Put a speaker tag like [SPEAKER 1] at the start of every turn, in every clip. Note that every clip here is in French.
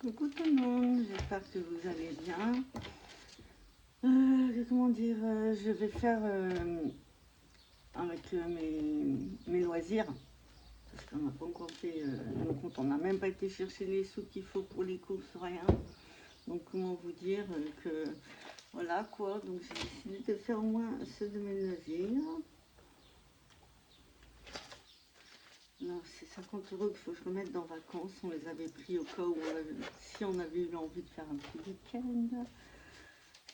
[SPEAKER 1] Coucou tout le monde, j'espère que vous allez bien. Comment dire, je vais faire avec mes loisirs, parce qu'on n'a pas encore fait nos comptes, on n'a même pas été chercher les sous qu'il faut pour les courses, rien. Donc comment vous dire que voilà quoi, donc j'ai décidé de faire au moins ceux de mes loisirs. Alors c'est 50 € qu'il faut que je remette dans vacances, on les avait pris au cas où si on avait eu envie de faire un petit week-end.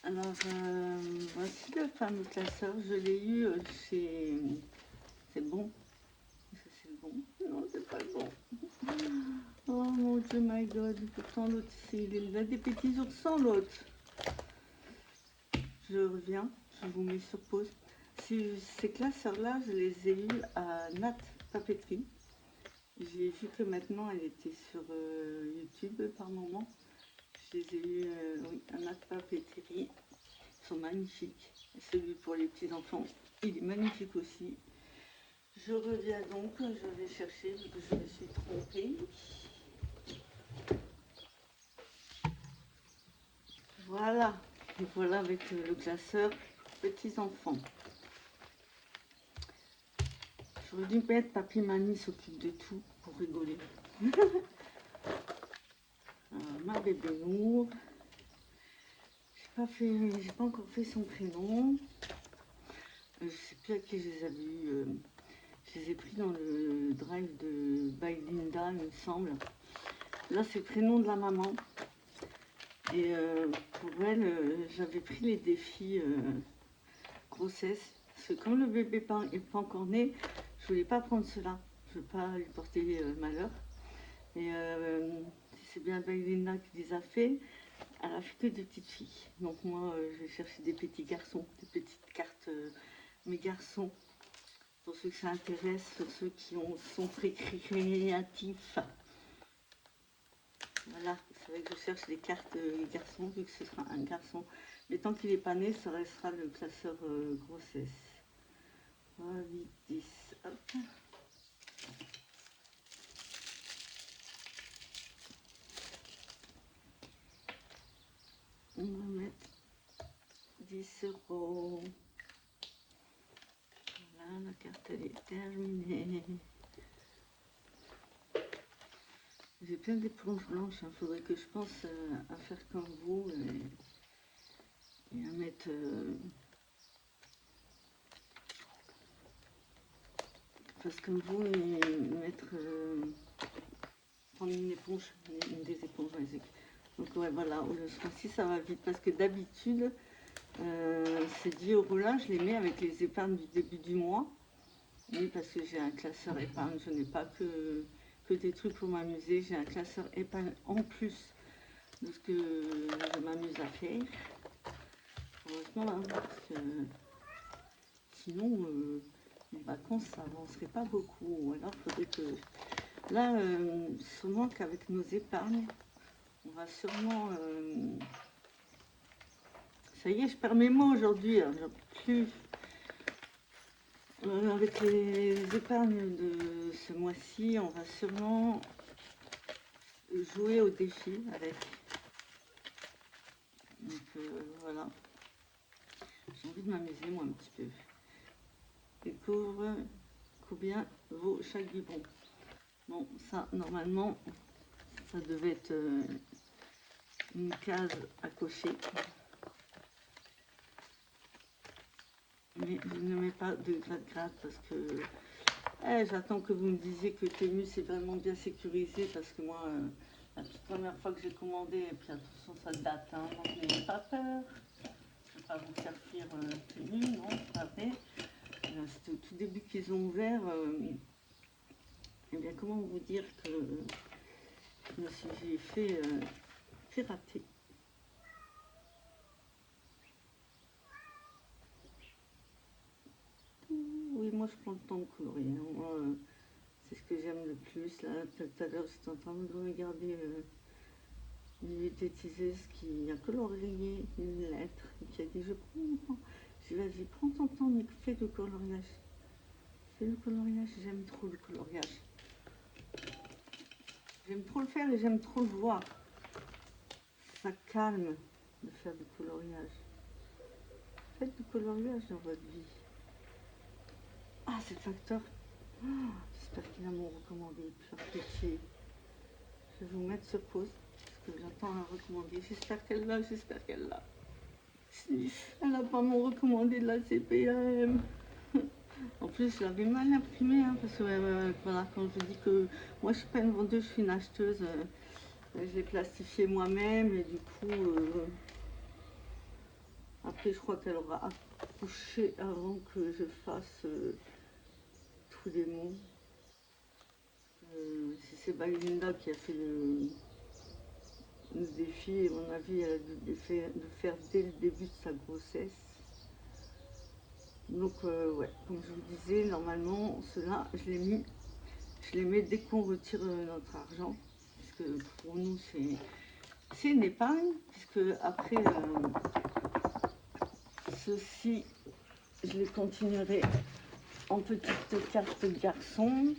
[SPEAKER 1] Alors, voici le fameux classeur. Je l'ai eu chez... C'est bon? Ça, c'est bon? Non, c'est pas bon. Oh mon Dieu, my God. Pourtant, l'autre, il a des petits oursons, l'autre. Je reviens. Je vous mets sur pause. Ces classeurs-là, je les ai eus à Nat Papeterie. J'ai vu que maintenant, elle était sur YouTube par moment. Je les ai eus oui, à Nat Papeterie. Ils sont magnifiques. Celui pour les petits enfants, il est magnifique aussi. Je reviens donc, je vais chercher parce que je me suis trompée. Voilà, et voilà avec le classeur petits enfants. J'aurais dû mettre Papy Mamie s'occupe de tout pour rigoler. Ma bébé Nour. J'ai pas encore fait son prénom. Je sais plus à qui je les avais eu. Je les ai pris dans le drive de By Linda, il me semble. Là, c'est le prénom de la maman. Et pour elle, j'avais pris les défis grossesse. Parce que comme le bébé n'est pas encore né, je voulais pas prendre cela. Je veux pas lui porter malheur. Et c'est bien Linda qui les a fait. Elle a fait que des petites filles. Donc moi, je vais chercher des petits garçons, des petites cartes mes garçons. Pour ceux que ça intéresse, pour ceux qui sont très créatifs. Voilà, c'est vrai que je cherche les cartes garçons, vu que ce sera un garçon. Mais tant qu'il n'est pas né, ça restera le classeur grossesse. 3, 8, 10, hop. On va mettre 10 €. Voilà, la carte elle est terminée. J'ai plein d'éponges blanches, il faudrait que je pense à faire comme vous et à mettre... Parce que vous, mettre... prendre une éponge, des éponges, donc ouais, voilà, si ça va vite, parce que d'habitude, ces 10 € là, je les mets avec les épargnes du début du mois. Oui, parce que j'ai un classeur épargne, je n'ai pas que des trucs pour m'amuser, j'ai un classeur épargne en plus de ce que je m'amuse à faire. Heureusement, hein, parce que sinon, les vacances, ça n'avancerait pas beaucoup. Ou alors, il faudrait que... Là, sûrement qu'avec nos épargnes, on va sûrement... Ça y est, je perds mes mots aujourd'hui, hein, plus... avec les épargnes de ce mois-ci, on va sûrement jouer au défi avec. Donc voilà. J'ai envie de m'amuser moi un petit peu. Découvre combien vaut chaque biberon. Bon, ça normalement, ça devait être une case à cocher. Mais je ne mets pas de gratte-gratte parce que j'attends que vous me disiez que Temu c'est vraiment bien sécurisé parce que moi, la toute première fois que j'ai commandé, et puis attention ça date, hein, donc n'ayez pas peur. Je ne vais pas vous faire fuir Temu, non, c'est pas vrai. C'était au tout début qu'ils ont ouvert. Eh bien, comment vous dire que je me suis fait pirater. Oui, moi je prends le temps de colorier. C'est ce que j'aime le plus. Là, tout à l'heure, j'étais en train de regarder une bêtiseuse qui a colorié une lettre et qui a dit je prends mon temps. Je lui ai dit vas-y, prends ton temps, mais fais le coloriage. Fais le coloriage, j'aime trop le coloriage. J'aime trop le faire et j'aime trop le voir. ça calme de faire du coloriage. Faites du coloriage dans votre vie. Ah, c'est le facteur. Oh, j'espère qu'il a mon recommandé. Pure pitié. Je vais vous mettre sur pause parce que j'attends un recommandé. J'espère qu'elle l'a, j'espère qu'elle l'a. Elle n'a pas mon recommandé de la CPAM. En plus, je l'avais mal imprimé, hein, parce que voilà, quand je dis que moi je suis pas une vendeuse, je suis une acheteuse. Je l'ai plastifié moi-même et du coup, après je crois qu'elle aura accouché avant que je fasse tous les mots. Si c'est Balinda qui a fait le défi, à mon avis, elle a dû le faire dès le début de sa grossesse. Donc, ouais, comme je vous disais, normalement, cela, je les mets dès qu'on retire notre argent. Parce que pour nous, c'est une épargne. Puisque après, ceci, je les continuerai en petite carte garçon.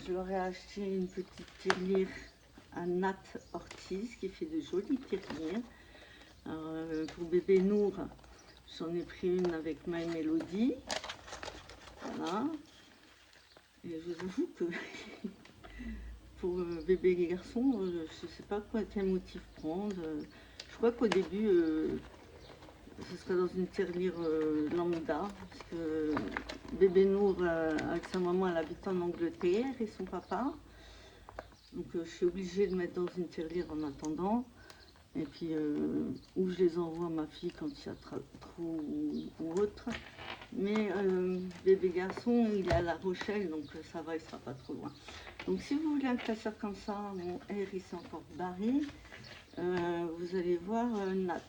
[SPEAKER 1] Je leur ai acheté une petite tirelire à Nat Ortiz qui fait de jolies tirelires. Pour bébé Nour, j'en ai pris une avec My Melody. Voilà. Et je vous avoue que pour bébé et garçon, je ne sais pas quel motif prendre. Je crois qu'au début, ce serait dans une tirelire lambda. Parce que bébé Nour, avec sa maman, elle habite en Angleterre et son papa. Donc je suis obligée de mettre dans une tirelire en attendant. Et puis, où je les envoie à ma fille quand il y a trop ou autre. Mais bébé garçon, il est à La Rochelle, donc ça va, il sera pas trop loin. Donc si vous voulez un classeur comme ça, mon R il s'est encore barré, vous allez voir Nat.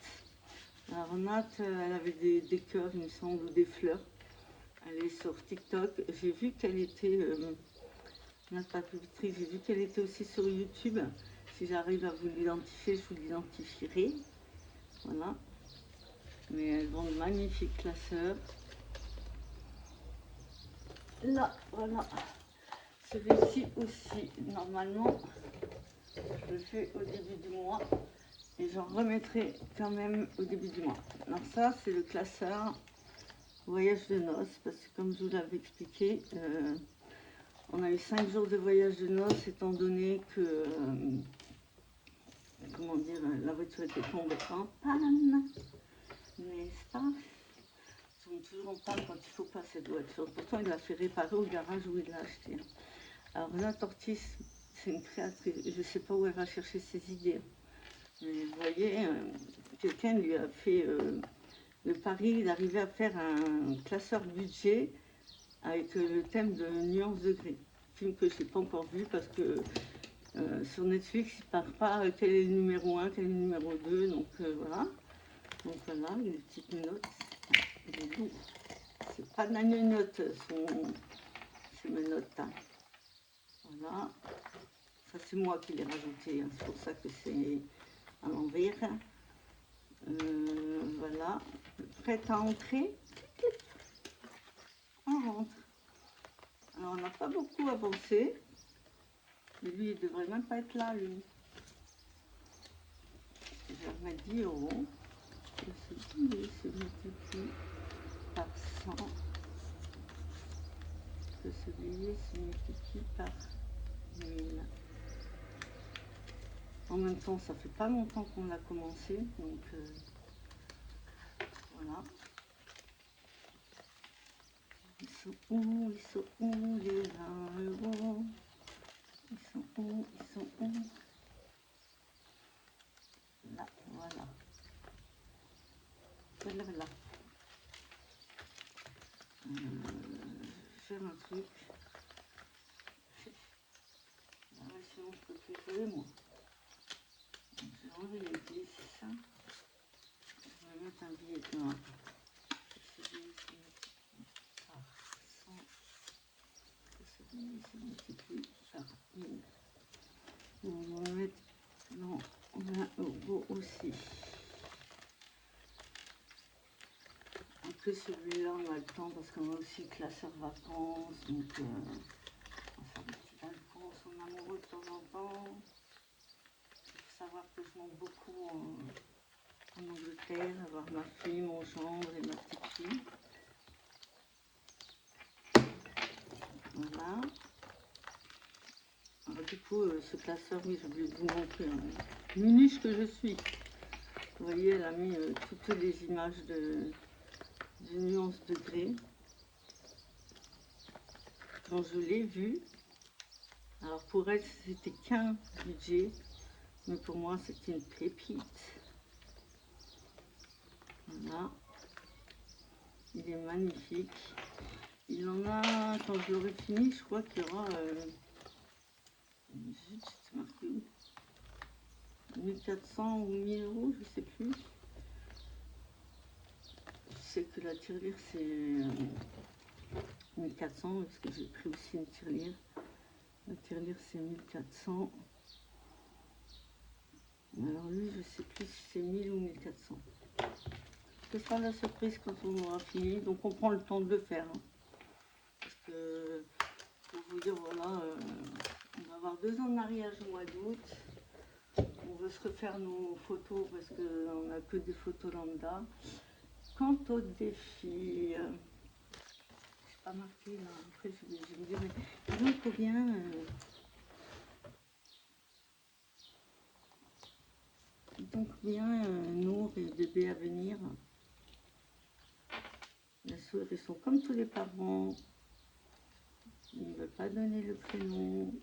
[SPEAKER 1] Alors Nat, elle avait des cœurs, il me semble, ou des fleurs. Elle est sur TikTok. J'ai vu qu'elle était, Nat pas publitrice, j'ai vu qu'elle était aussi sur YouTube. Si j'arrive à vous l'identifier, je vous l'identifierai. Voilà. Mais elles vend de magnifiques classeurs. Là, voilà. Celui-ci aussi, normalement, je le fais au début du mois. Et j'en remettrai quand même au début du mois. Alors ça, c'est le classeur voyage de noces. Parce que comme je vous l'avais expliqué, on a eu 5 jours de voyage de noces, étant donné que... comment dire, la voiture était tombée en panne, n'est-ce pas? Ils sont toujours en panne quand il faut pas cette voiture. Pourtant, il l'a fait réparer au garage où il l'a acheté. Alors, Nat Ortiz, c'est une créatrice. Je ne sais pas où elle va chercher ses idées. Mais vous voyez, quelqu'un lui a fait le pari d'arriver à faire un classeur budget avec le thème de Nuances de gris. Film que je n'ai pas encore vu parce que sur Netflix, il ne parle pas quel est le numéro 1, quel est le numéro 2, donc voilà. Donc voilà, les petites notes. Il est lourd. C'est pas de la note, c'est mes notes. Hein. Voilà. Ça, c'est moi qui l'ai rajouté. Hein. C'est pour ça que c'est à l'envers. Voilà. Prête à entrer. On rentre. Alors, on n'a pas beaucoup avancé. Mais lui, il devrait même pas être là, lui. Je vais remettre 10 €. C'est multiplié par 100. Que ce billet se multiplie par 1000. En même temps, ça fait pas longtemps qu'on l'a commencé, donc voilà. Ils sont où les 20 €? Ils sont où? Là, voilà. Voilà, là. Je vais faire un truc. Sinon, je peux plus jouer, moi. Je vais enlever les 10. Je vais mettre un billet noir. Ce billet se multiplie par 100. Ce billet se multiplie par 1000. On va mettre dans 20 € aussi. Après celui-là, on a le temps parce qu'on a aussi classeur vacances. Donc, on va faire des petites vacances en amoureux de temps en temps. savoir que je monte beaucoup en Angleterre, avoir ma fille, mon gendre et ma petite fille. Voilà. Alors, du coup, ce classeur, oui, j'ai oublié de vous montrer. Minuche que je suis. Vous voyez, elle a mis toutes les images de nuances de gris. Quand je l'ai vue, alors pour elle, c'était qu'un budget, mais pour moi, c'était une pépite. Voilà. Il est magnifique. Il en a, quand je l'aurai fini, je crois qu'il y aura... zut, c'est marqué où, 1400 ou 1000 euros, je sais plus. Je sais que la tirelire, c'est 1400, parce que j'ai pris aussi une tirelire. La tirelire, c'est 1400. Alors lui, je sais plus si c'est 1000 ou 1400. Ce sera la surprise quand on aura fini. Donc on prend le temps de le faire. Hein. Parce que, pour vous dire, voilà, on va avoir 2 ans de mariage au mois d'août. On veut se refaire nos photos parce qu'on n'a que des photos lambda. Quant au défi, c'est pas marqué là. Après, je vais me dire, mais il faut bien. Donc bien, Nour et bébé à venir. Bien sûr, ils sont comme tous les parents. Ils ne veulent pas donner le prénom.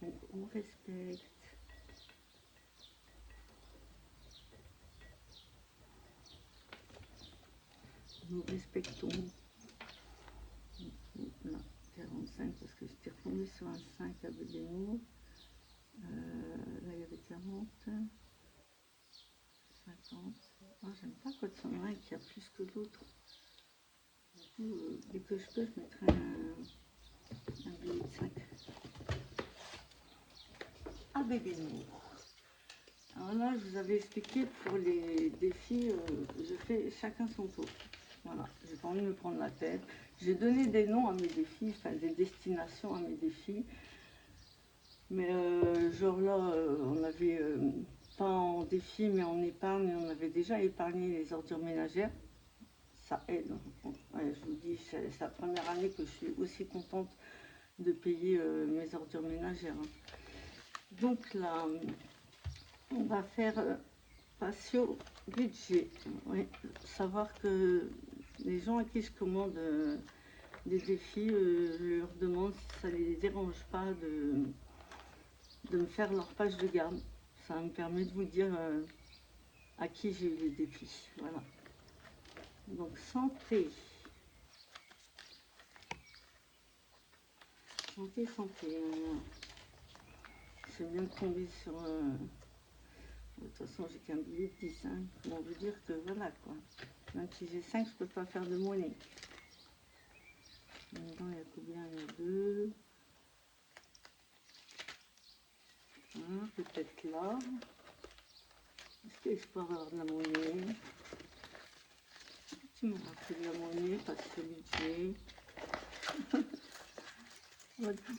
[SPEAKER 1] Donc on respecte. Nous respectons. Là, 45 parce que j'étais retombée sur un 5 à bébé Nour. Là, il y avait 40. 50. Oh, j'aime pas quand il y en a un qui a plus que l'autre. Du coup, dès que je peux, je mettrai un billet de 5. Ah, bébé Nour. Alors là, je vous avais expliqué pour les défis, je fais chacun son tour. Voilà, j'ai pas envie de me prendre la tête. J'ai donné des noms à mes défis, enfin des destinations à mes défis. Mais genre là, on avait, pas en défi, mais en épargne, on avait déjà épargné les ordures ménagères. Ça aide. Ouais, je vous dis, c'est la première année que je suis aussi contente de payer mes ordures ménagères. Hein. Donc là, on va faire patio budget. Oui, savoir que les gens à qui je commande des défis, je leur demande si ça ne les dérange pas de me faire leur page de garde. Ça me permet de vous dire à qui j'ai eu les défis. Voilà. Donc santé. Santé, santé. C'est bien de tomber sur... de toute façon, j'ai qu'un billet de 10. Hein. On veut dire que voilà quoi. Même si j'ai 5, je ne peux pas faire de monnaie. Maintenant, il y a combien? Il y a 2. Hein, peut-être là. Est-ce que je peux avoir de la monnaie? Tu m'auras fait de la monnaie, pas de ce budget.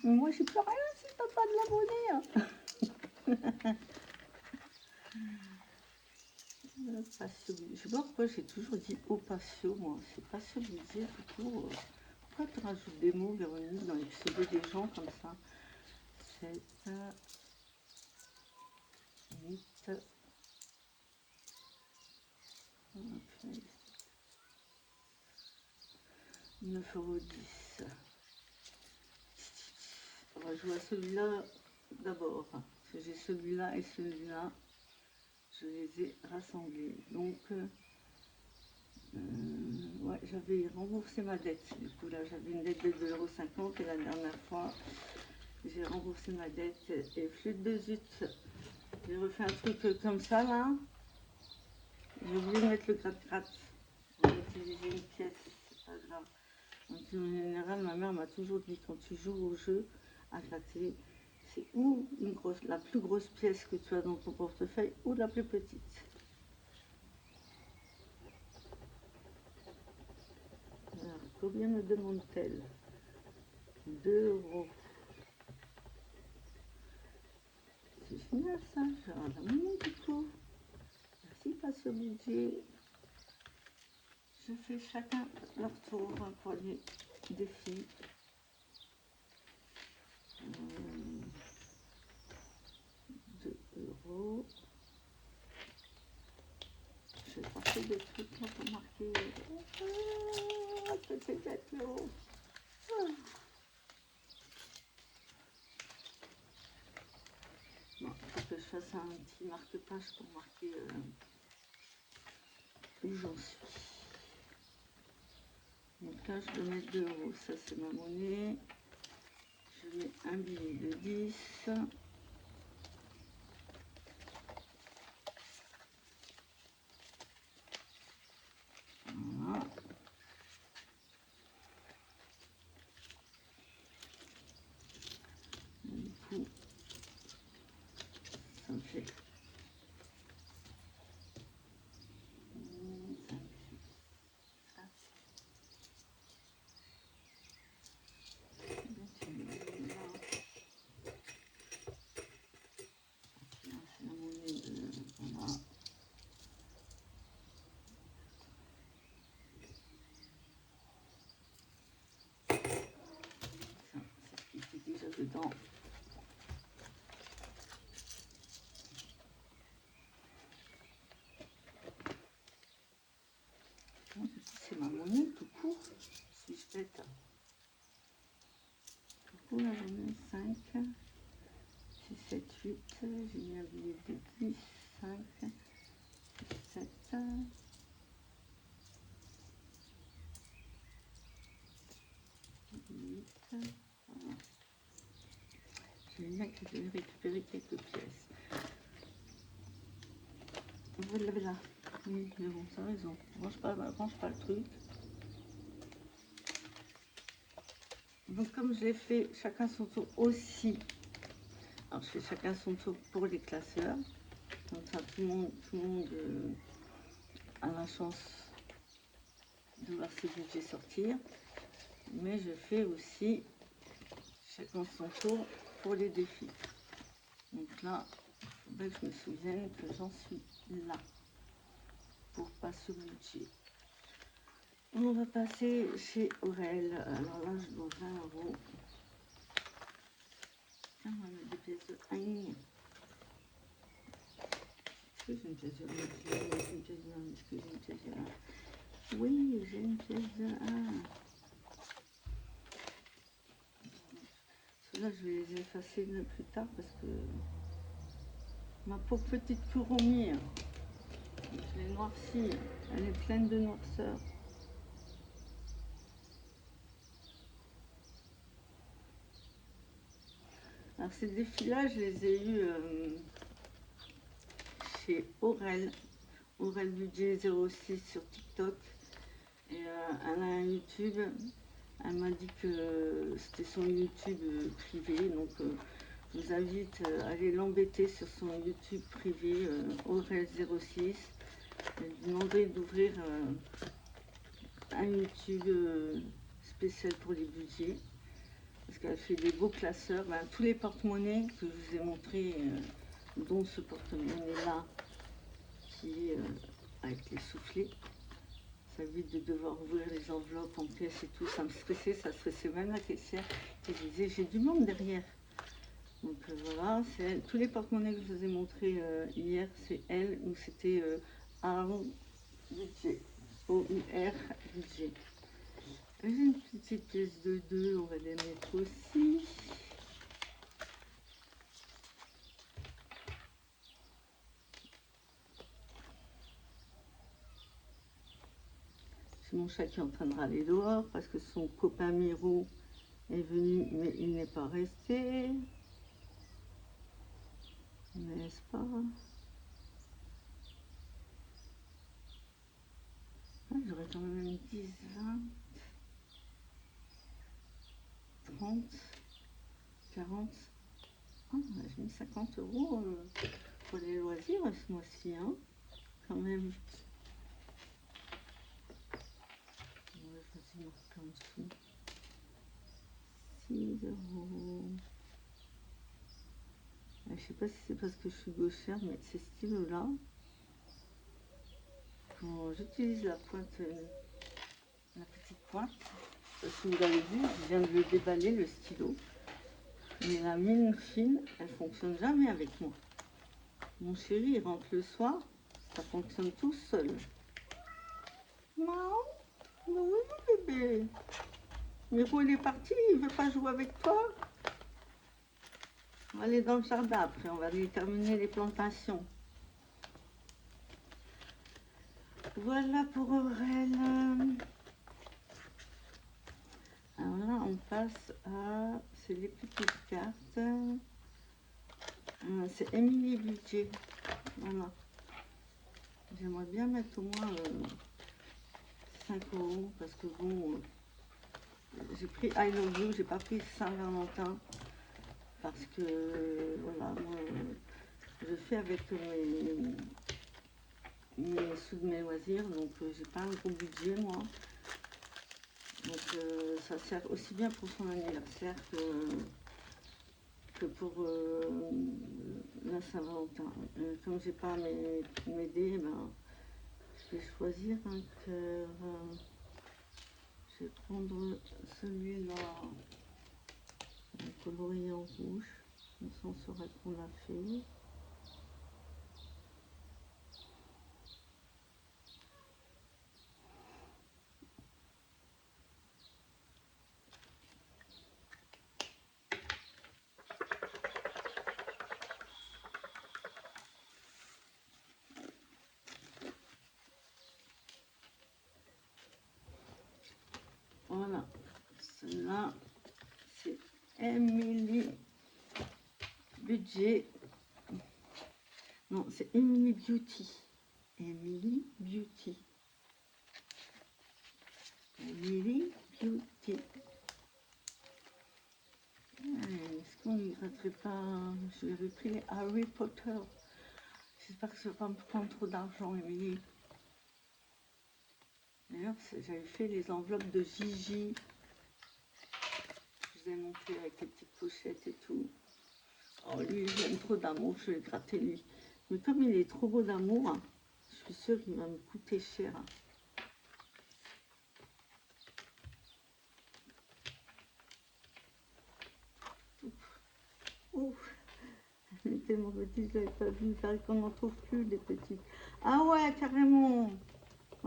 [SPEAKER 1] Moi, je peux rien si t'as pas de la monnaie. Hein. Je sais pas pourquoi j'ai toujours dit au patio, moi. C'est pas ce budget, du coup. Pourquoi tu rajoutes des mots, Véronique, dans les pseudos des gens comme ça? 7, 8, 9,10 €. On va jouer à celui-là d'abord. Parce que j'ai celui-là et celui-là. Je les ai rassemblés. Donc, ouais, j'avais remboursé ma dette. Du coup, là, j'avais une dette de 2,50 € et la dernière fois, j'ai remboursé ma dette. Et flûte de zut, j'ai refait un truc comme ça, là. J'ai oublié de mettre le gratte-gratte. On va utiliser une pièce, c'est pas grave. En général, ma mère m'a toujours dit, quand tu joues au jeu à gratter, c'est ou la plus grosse pièce que tu as dans ton portefeuille ou la plus petite. Alors, combien me demande-t-elle? 2 €. c'est génial ça, je vais avoir la monnaie du coup. Merci, pas sur budget. Je fais chacun leur tour pour les défis. 2 euros. Je vais passer des trucs là pour marquer. Peut-être 4 euros. Bon, il faut que je fasse un petit marque-page pour marquer où j'en suis. Donc là, je peux mettre 2 euros. Ça, c'est ma monnaie. Je mets un billet de 10. Voilà. Du coup, ça me fait 5, 6, 7. C'est la monnaie de... Voilà. Ça, c'est ce qui était déjà dedans. C'est ma monnaie tout court. Suis-je bête? Du coup, là, j'en ai 5, 6, 7, 8. J'ai mis un billet de 10, 5, 6, 7. Voilà. J'ai bien que je vais récupérer quelques pièces. Voilà. Oui, mais bon, ça a raison. Range pas le truc. Donc, comme je l'ai fait chacun son tour aussi, alors je fais chacun son tour pour les classeurs. Comme ça, tout le monde a la chance de voir ses budgets sortir. Mais je fais aussi chacun son tour pour les défis. Donc là, il faudrait que je me souvienne que j'en suis là pour pas ce budget. On va passer chez Aurel. Alors là, je dois 20 euros. Tiens, on va mettre des pièces de 1. Est-ce que j'ai une pièce de 1? Est-ce que j'ai une pièce de 1? Oui, j'ai une pièce de 1. Ceux-là, je vais les effacer plus tard parce que ma pauvre petite fourmi, je l'ai noircie. Elle est pleine de noirceur. Alors ces défis-là, je les ai eus chez Aurel Budget 06 sur TikTok. Et elle a un YouTube. Elle m'a dit que c'était son YouTube privé. Donc je vous invite à aller l'embêter sur son YouTube privé Aurel 06. Et lui demander d'ouvrir un YouTube spécial pour les budgets. Parce qu'elle fait des beaux classeurs. Ben, tous les porte-monnaies que je vous ai montrés, dont ce porte-monnaie-là, qui est avec les soufflets. Ça évite de devoir ouvrir les enveloppes en pièces et tout. Ça me stressait, ça stressait même la caissière qui disait j'ai du monde derrière. Donc voilà, c'est elle. Tous les porte-monnaies que je vous ai montrés hier, c'est elle, ou c'était AUR budget. O-U-R budget. J'ai une petite pièce de 2, on va les mettre aussi. C'est mon chat qui est en train de râler dehors parce que son copain Miro est venu, mais il n'est pas resté. N'est-ce pas? Ah, j'aurais quand même 10, 20, 30, 40. Ah, j'ai mis 50 euros pour les loisirs ce mois-ci, hein, quand même. Ouais, je vais marquer en dessous. 6 euros. Je sais pas si c'est parce que je suis gauchère, mais ces stylos-là, quand j'utilise la pointe, la petite pointe, parce que vous l'avez vu, je viens de le déballer, le stylo. Mais la mine fine, elle fonctionne jamais avec moi. Mon chéri, il rentre le soir, ça fonctionne tout seul. Maman, oui, bébé. Miro, il est parti, il veut pas jouer avec toi. On va aller dans le jardin après, on va aller terminer les plantations. Voilà pour Aurel. Alors là, on passe à... C'est les petites cartes. C'est Émilie Budget. Voilà. J'aimerais bien mettre au moins 5 € parce que bon, j'ai pris I Love You, j'ai pas pris Saint-Valentin parce que voilà, moi je fais avec mes sous de mes loisirs, donc j'ai pas un gros budget moi. Donc ça sert aussi bien pour son anniversaire que pour la Saint-Valentin. Comme j'ai pas mes dés, ben, je vais choisir un cœur. Je vais prendre celui-là, coloré en rouge. On s'en saurait qu'on l'a fait. Voilà, celle-là, c'est Emily Budget. Non, c'est Emily Beauty. Emily Beauty. Emily Beauty. Est-ce qu'on ne gratterait pas? Je vais repris les Harry Potter. J'espère que ça ne va pas me prendre trop d'argent, Emily. D'ailleurs, j'avais fait les enveloppes de Gigi. Je vous ai montré avec les petites pochettes et tout. Oh, lui, j'aime trop d'amour, je vais gratter lui. Mais comme il est trop beau d'amour, hein, je suis sûre qu'il va me coûter cher. Hein. Ouf. Elle est tellement petite, je l'avais pas vu. Il qu'on n'en trouve plus des petites. Ah ouais, carrément.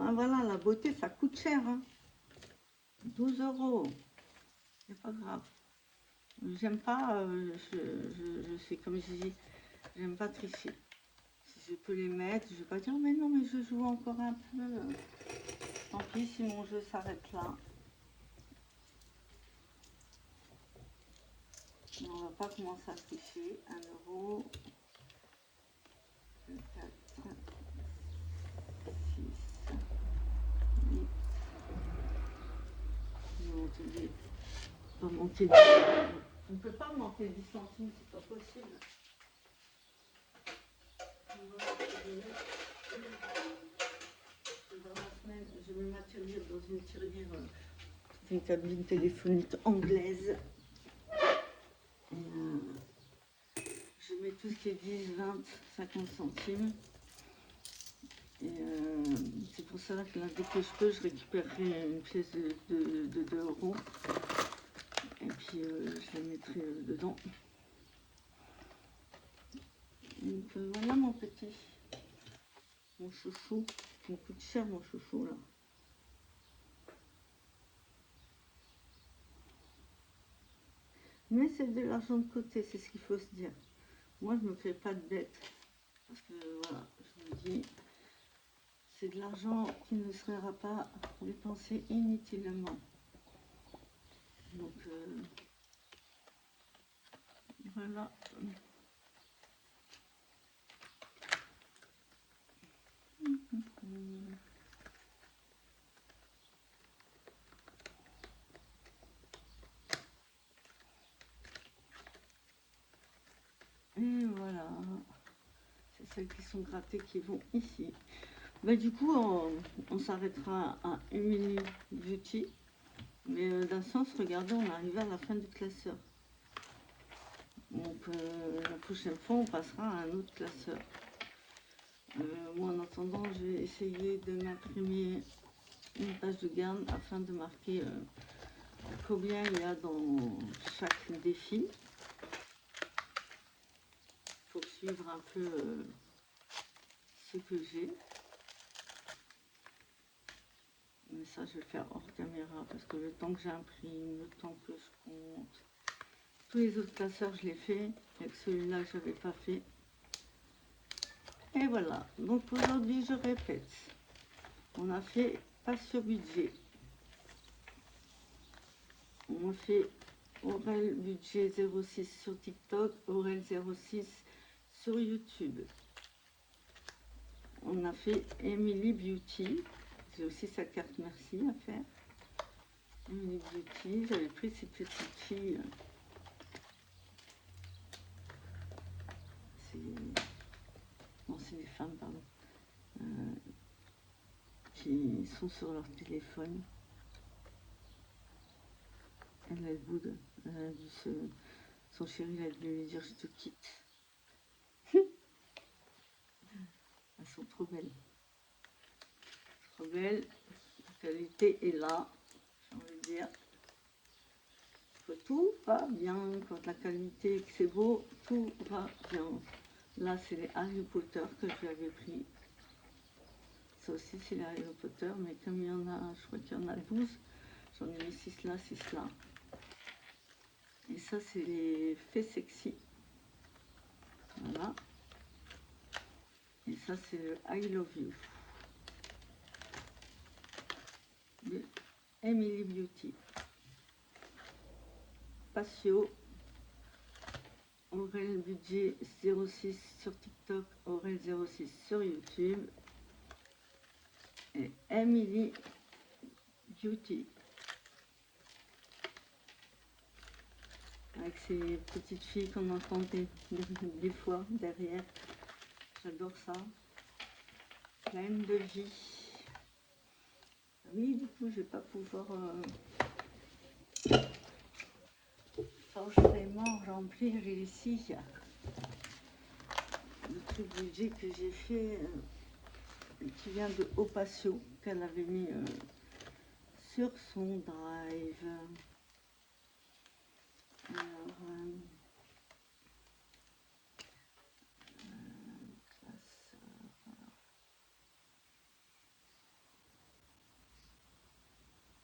[SPEAKER 1] Ah, voilà, la beauté, ça coûte cher. Hein. 12 €. C'est pas grave. J'aime pas, je fais comme je dis, j'aime pas tricher. Si je peux les mettre, je vais pas dire, mais non, mais je joue encore un peu. Tant pis si mon jeu s'arrête là. Mais on va pas commencer à tricher. 1 €. 4, 6, 8. Non, attendez. Pas monter. On ne peut pas monter 10 centimes, c'est pas possible. Dans la semaine, je vais m'atterrir dans une tirelire, une cabine téléphonique anglaise. Et, je mets tout ce qui est 10, 20, 50 centimes. Et c'est pour ça que là, dès que je peux, je récupérerai une pièce de 2 €. Et puis je la mettrai dedans. Donc voilà mon petit, mon chouchou. Il me coûte cher mon chouchou là. Mais c'est de l'argent de côté, c'est ce qu'il faut se dire. Moi je ne me fais pas de dette. Parce que voilà, je me dis, c'est de l'argent qui ne sera pas dépensé inutilement. Donc voilà. Et voilà. C'est celles qui sont grattées qui vont ici. Bah, du coup, on s'arrêtera à Emily Beauty. Mais d'un sens, regardez, on est arrivé à la fin du classeur. Donc la prochaine fois, on passera à un autre classeur. Moi, en attendant, je vais essayer de m'imprimer une page de garde afin de marquer combien il y a dans chaque défi pour suivre un peu ce que j'ai. Mais ça, je vais le faire hors caméra parce que le temps que j'imprime, le temps que je compte, tous les autres classeurs, je l'ai fait. Avec celui-là que je n'avais pas fait. Et voilà. Donc aujourd'hui, je répète. On a fait pas sur budget. On a fait Aurel budget 06 sur TikTok, Aurel 06 sur YouTube. On a fait Emily Beauty. J'ai aussi sa carte merci à faire. Emily Beauty, j'avais pris ces petites filles. C'est des femmes, pardon. Qui sont sur leur téléphone. Elle a le boude. Elle a dû son chéri, il a dû lui dire je te quitte. Elles sont trop belles. Trop belles. La qualité est là, j'ai envie de dire. Tout va bien. Quand la qualité et que c'est beau, tout va bien. Là, c'est les Harry Potter que je lui avais pris. Ça aussi, c'est les Harry Potter, mais comme il y en a, je crois qu'il y en a 12, j'en ai mis 6 là, 6 là. Et ça, c'est les Faits Sexy. Voilà. Et ça, c'est le I Love You. De Emily Beauty. Patio. Aurel budget 06 sur TikTok, Aurel 06 sur YouTube. Et Emily Beauty. Avec ces petites filles qu'on entend des fois derrière. J'adore ça. Pleine de vie. Oui, du coup, je vais pas pouvoir forcément remplir ici le truc budget que j'ai fait qui vient de Opatio, qu'elle avait mis sur son drive.